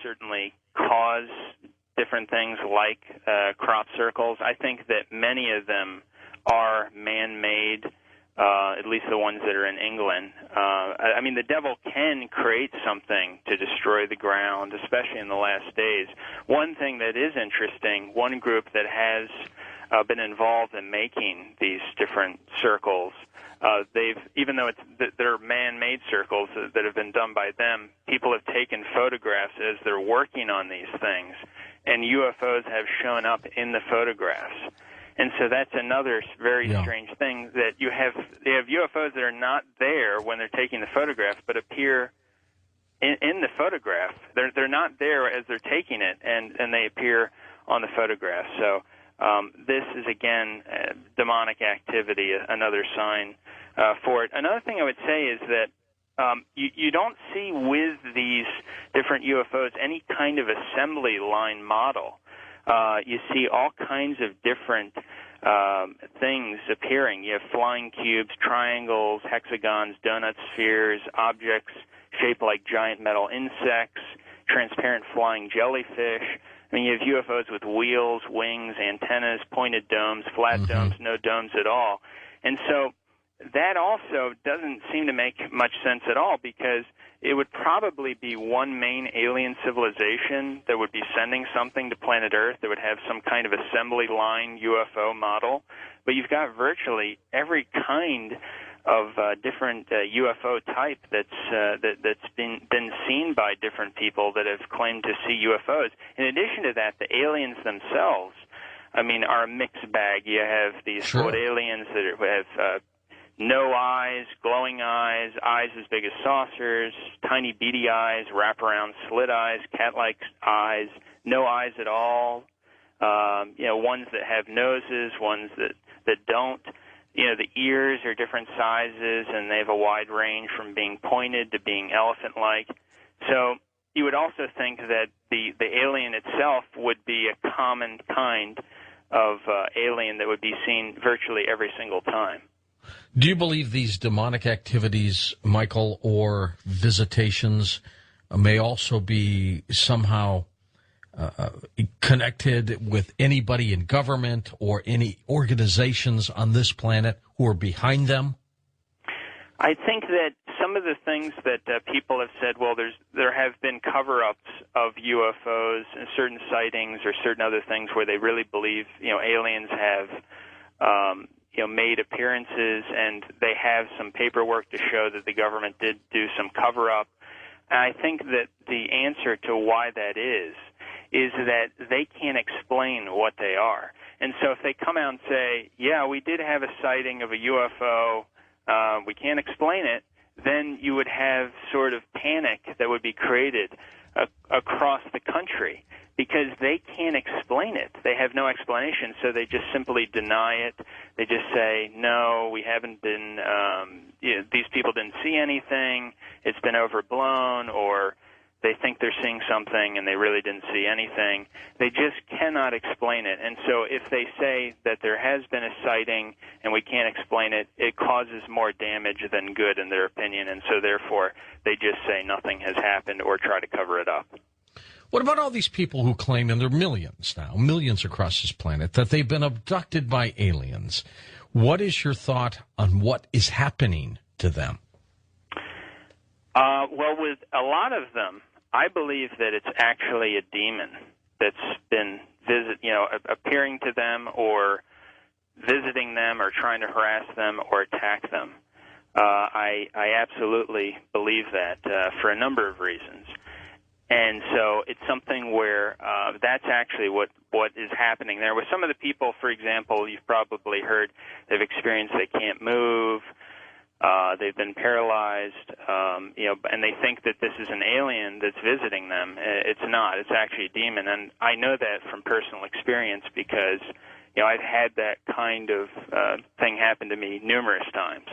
certainly cause different things like crop circles. I think that many of them are man-made, at least the ones that are in England. I mean, the devil can create something to destroy the ground, especially in the last days. One thing that is interesting, one group that has been involved in making these different circles, even though they're man-made circles that have been done by them, people have taken photographs as they're working on these things, and UFOs have shown up in the photographs. And so that's another very strange thing, that they have UFOs that are not there when they're taking the photograph, but appear in the photograph. They're not there as they're taking it, and they appear on the photograph. So this is, again, demonic activity, another sign for it. Another thing I would say is that you don't see with these different UFOs any kind of assembly line model. You see all kinds of different things appearing. You have flying cubes, triangles, hexagons, donut spheres, objects shaped like giant metal insects, transparent flying jellyfish. I mean, you have UFOs with wheels, wings, antennas, pointed domes, flat domes, no domes at all. And so that also doesn't seem to make much sense at all, because it would probably be one main alien civilization that would be sending something to planet Earth that would have some kind of assembly line UFO model. But you've got virtually every kind of different UFO type that's been seen by different people that have claimed to see UFOs. In addition to that, the aliens themselves, I mean, are a mixed bag. You have these quote aliens that have no eyes, glowing eyes, eyes as big as saucers, tiny beady eyes, wraparound slit eyes, cat-like eyes, no eyes at all. Ones that have noses, ones that don't. The ears are different sizes, and they have a wide range from being pointed to being elephant-like. So you would also think that the alien itself would be a common kind of alien that would be seen virtually every single time. Do you believe these demonic activities, Michael, or visitations may also be somehow connected with anybody in government or any organizations on this planet who are behind them? I think that some of the things that people have said, well, there have been cover-ups of UFOs and certain sightings or certain other things where they really believe, aliens have made appearances, and they have some paperwork to show that the government did do some cover-up. And I think that the answer to why that is that they can't explain what they are. And so if they come out and say, yeah, we did have a sighting of a UFO, we can't explain it, then you would have sort of panic that would be created across the country, because they can't explain it. They have no explanation, so they just simply deny it. They just say, no, we haven't been, these people didn't see anything, it's been overblown, or they think they're seeing something and they really didn't see anything. They just cannot explain it. And so if they say that there has been a sighting and we can't explain it, it causes more damage than good in their opinion, and so therefore they just say nothing has happened or try to cover it up. What about all these people who claim, and there are millions now, millions across this planet, that they've been abducted by aliens? What is your thought on what is happening to them? Well, with a lot of them, I believe that it's actually a demon that's been appearing to them or visiting them or trying to harass them or attack them. I absolutely believe that for a number of reasons. And so it's something where that's actually what is happening there. With some of the people, for example, you've probably heard they've experienced they can't move, they've been paralyzed, and they think that this is an alien that's visiting them. It's not. It's actually a demon. And I know that from personal experience because, I've had that kind of thing happen to me numerous times.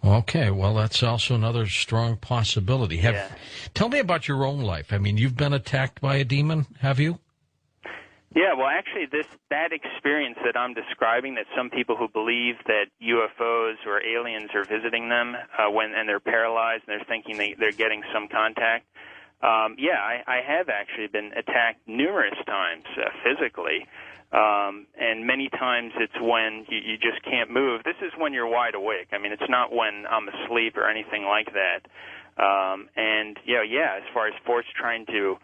Okay, well, that's also another strong possibility. Tell me about your own life. I mean, you've been attacked by a demon, have you? Yeah, well, actually, that experience that I'm describing, that some people who believe that UFOs or aliens are visiting them and they're paralyzed and they're thinking they're getting some contact, I have actually been attacked numerous times physically, and many times it's when you just can't move. This is when you're wide awake. I mean, it's not when I'm asleep or anything like that. As far as force trying to,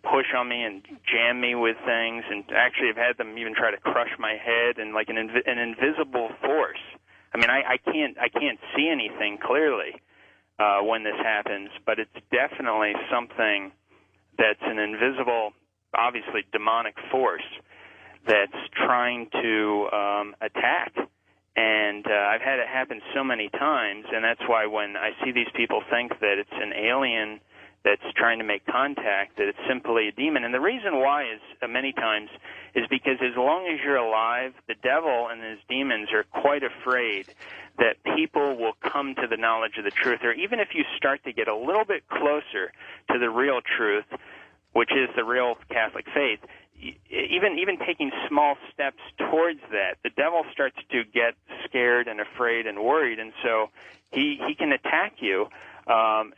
push on me and jam me with things, and actually I've had them even try to crush my head, and like an invisible force. I mean, I can't see anything clearly when this happens, but it's definitely something that's an invisible, obviously demonic force that's trying to attack. And I've had it happen so many times, and that's why when I see these people think that it's an alien that's trying to make contact, that it's simply a demon. And the reason why is many times is because as long as you're alive, the devil and his demons are quite afraid that people will come to the knowledge of the truth, or even if you start to get a little bit closer to the real truth, which is the real Catholic faith, even taking small steps towards that, the devil starts to get scared and afraid and worried, and so he can attack you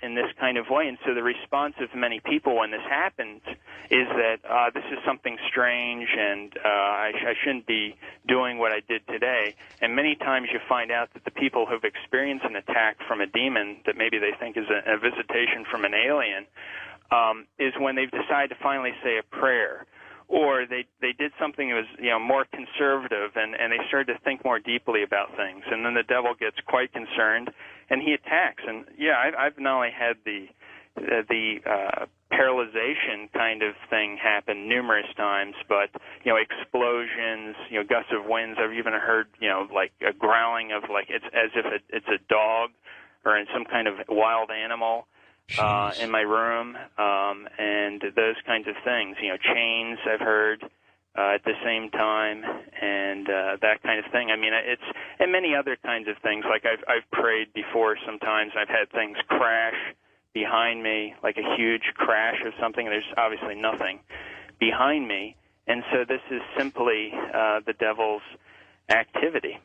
in this kind of way. And so the response of many people when this happens is that this is something strange, and I shouldn't be doing what I did today. And many times you find out that the people who've experienced an attack from a demon that maybe they think is a visitation from an alien is when they've decided to finally say a prayer, or they did something that was more conservative, and they started to think more deeply about things, and then the devil gets quite concerned and he attacks. And I've not only had the paralyzation kind of thing happen numerous times, but explosions, gusts of winds. I've even heard like a growling of like it's as if it's a dog or in some kind of wild animal. In my room, and those kinds of things. Chains I've heard at the same time, and that kind of thing. I mean, it's and many other kinds of things. Like I've prayed before. Sometimes I've had things crash behind me, like a huge crash of something. There's obviously nothing behind me, and so this is simply the devil's activity.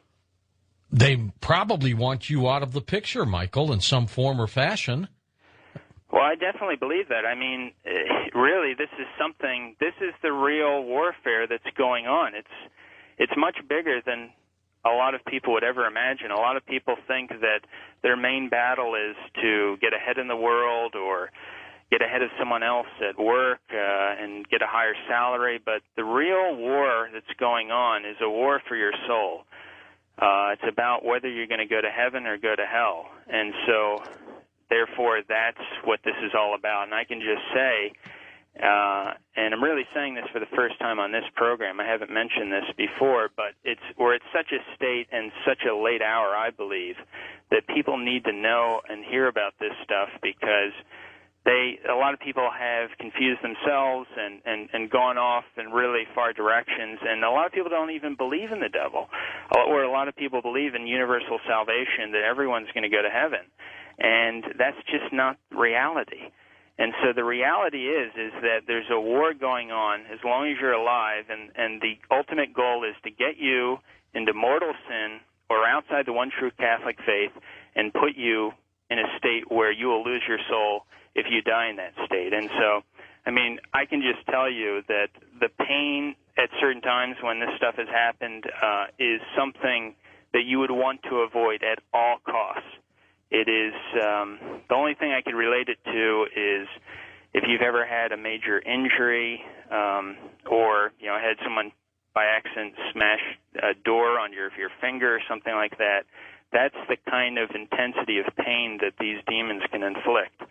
They probably want you out of the picture, Michael, in some form or fashion. Well, I definitely believe that. I mean, really, this is the real warfare that's going on. It's much bigger than a lot of people would ever imagine. A lot of people think that their main battle is to get ahead in the world or get ahead of someone else at work and get a higher salary, but the real war that's going on is a war for your soul. It's about whether you're going to go to heaven or go to hell, and so therefore, that's what this is all about. And I can just say, and I'm really saying this for the first time on this program, I haven't mentioned this before, but we're at such a state and such a late hour, I believe, that people need to know and hear about this stuff, because a lot of people have confused themselves and gone off in really far directions, and a lot of people don't even believe in the devil, or a lot of people believe in universal salvation, that everyone's going to go to heaven. And that's just not reality. And so the reality is that there's a war going on as long as you're alive, and the ultimate goal is to get you into mortal sin or outside the one true Catholic faith and put you in a state where you will lose your soul if you die in that state. And so, I mean, I can just tell you that the pain at certain times when this stuff has happened is something that you would want to avoid at all costs. It is the only thing I could relate it to is if you've ever had a major injury or had someone by accident smash a door on your finger or something like that. That's the kind of intensity of pain that these demons can inflict.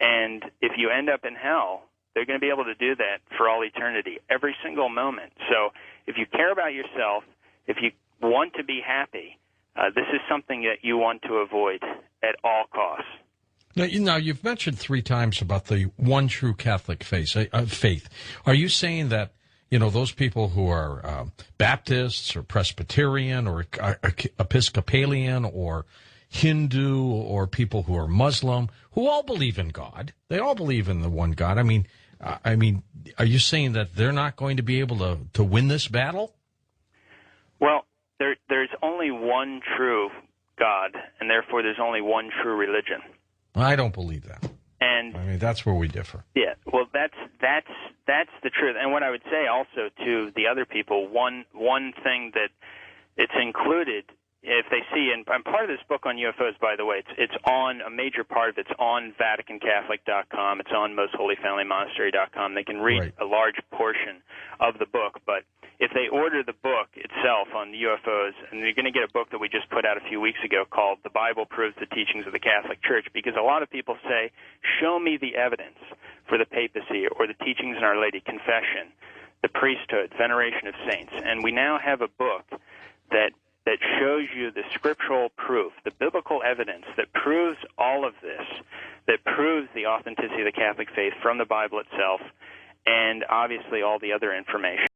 And if you end up in hell, they're going to be able to do that for all eternity, every single moment. So if you care about yourself, if you want to be happy, this is something that you want to avoid at all costs. Now, you've mentioned 3 times about the one true Catholic faith. Are you saying that, those people who are Baptists or Presbyterian or Episcopalian or Hindu or people who are Muslim, who all believe in God, they all believe in the one God. I mean, are you saying that they're not going to be able to win this battle? Well, there's only one true God, and therefore there's only one true religion. I don't believe that. And I mean, that's where we differ. yeah, well, that's the truth. And what I would say also to the other people, one thing that it's included, if they see, and part of this book on UFOs, by the way, it's on, a major part of it's on VaticanCatholic.com. It's on Most Holy Family Monastery.com. They can read a large portion of the book, but if they order the book itself on the UFOs, and you're going to get a book that we just put out a few weeks ago called The Bible Proves the Teachings of the Catholic Church, because a lot of people say, show me the evidence for the papacy or the teachings in Our Lady, confession, the priesthood, veneration of saints. And we now have a book that shows you the scriptural proof, the biblical evidence that proves all of this, that proves the authenticity of the Catholic faith from the Bible itself, and obviously all the other information.